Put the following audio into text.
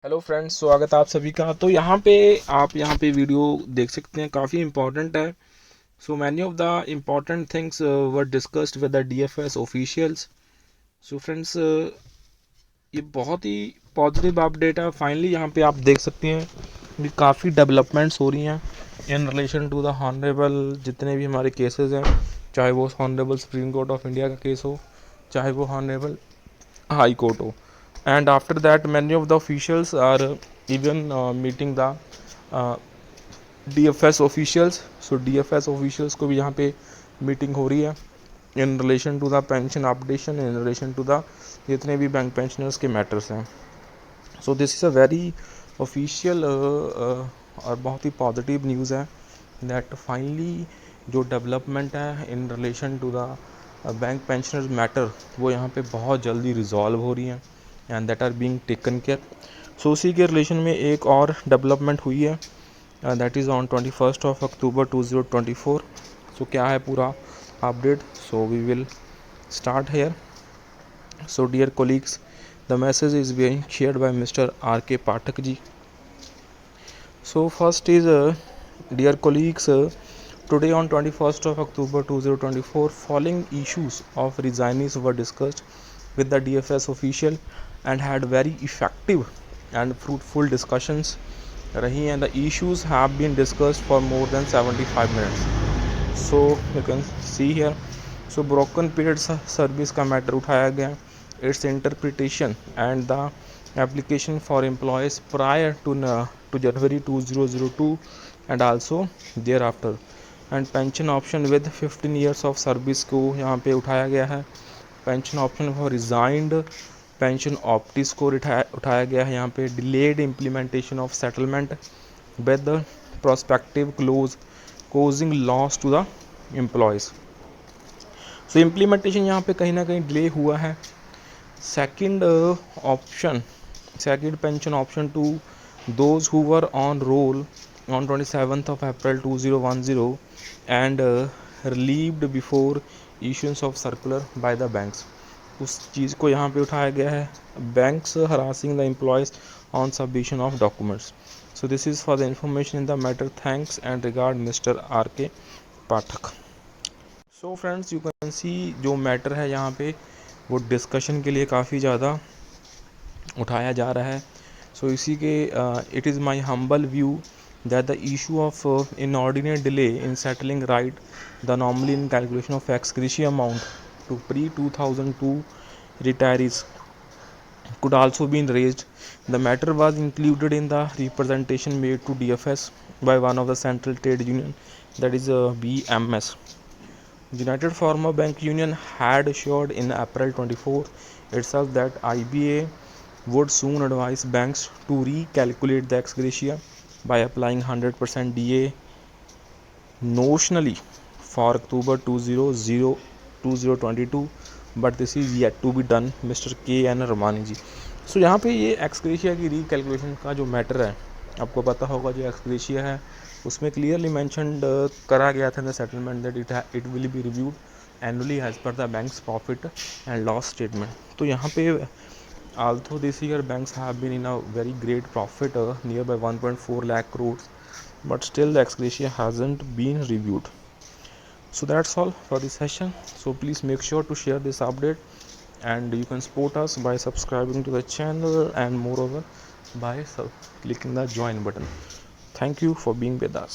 Hello friends, स्वागत है आप सभी का। तो आप यहाँ पे वीडियो देख सकते हैं, काफ़ी इंपॉर्टेंट है। So many of the important things were discussed with the DFS officials. So friends, ये बहुत ही पॉजिटिव अपडेट है। फाइनली यहाँ पे आप देख सकते हैं कि काफ़ी डेवलपमेंट्स हो रही हैं in relation to the honourable जितने भी हमारे केसेस हैं, चाहे वो honourable Supreme Court of India का केस हो, चाहे वो हॉनरेबल हाई कोर्ट हो। And after that many of the officials are even meeting the uh, DFS officials. So DFS officials को भी यहाँ पे मीटिंग हो रही है in relation to the pension updation, in relation to the जितने भी बैंक पेंशनर्स के मैटर्स हैं। So this is a very official और बहुत ही पॉजिटिव न्यूज़ है दैट फाइनली जो डेवलपमेंट है in relation to the bank pensioners matter वो यहाँ पे बहुत जल्दी रिजॉल्व हो रही हैं and that are being taken care. So उसी के रिलेशन में एक और डेवलपमेंट हुई है, that is on 21 October 2024। So क्या है पूरा update, so we will start here. So dear colleagues, the message is being shared by Mr. R.K. Pathak ji. So first is, dear colleagues, today on 21st of October 2024, following issues of resignees were discussed with the DFS official and had very effective and fruitful discussions rahi, and the issues have been discussed for more than 75 minutes. So you can see here, so broken period service का matter उठाया गया, its interpretation and the application for employees prior to January 2002 and also thereafter, and pension option with 15 years of service को यहाँ पे उठाया गया है। Pension option for resigned pension optees को उठाया गया है यहाँ पे। Delayed implementation of settlement with prospective close causing loss to the employees. So implementation यहाँ पे कहीं ना कहीं डिले हुआ है। Second option, second pension option to those who were on roll on 27th of April 2010 and relieved before issuance of circular by the banks, उस चीज़ को यहाँ पे उठाया गया है। banks harassing the employees on submission of documents. So this is for the information in the matter. Thanks and regard Mr. R.K. Pathak. So friends, you can see जो matter है यहाँ पे वो डिस्कशन के लिए काफ़ी ज़्यादा उठाया जा रहा है। सो इसी के it is my humble view that the issue of inordinate delay in settling right the normally in calculation of ex gratia amount to pre 2002 retirees could also be raised. The matter was included in the representation made to DFS by one of the central trade union, that is BMS. United Farmer Bank Union had assured in April 24 itself that IBA would soon advise banks to recalculate the ex gratia by applying 100% DA notionally for October 2022, but this is yet to be done, Mr. K.N. Ramani जी। सो यहाँ पे ये x gratia की रीकैलकुलेशन का जो matter है, आपको पता होगा जो एक्स ग्रेशिया है उसमें क्लियरली मैंशनड करा गया था in the settlement that it will be reviewed annually as per the bank's profit and loss statement. तो यहाँ पे although this year banks have been in a very great profit, nearby 1.4 lakh crores, but still the ex gratia hasn't been reviewed. So that's all for this session. So please make sure to share this update, and you can support us by subscribing to the channel and moreover by clicking the join button. Thank you for being with us.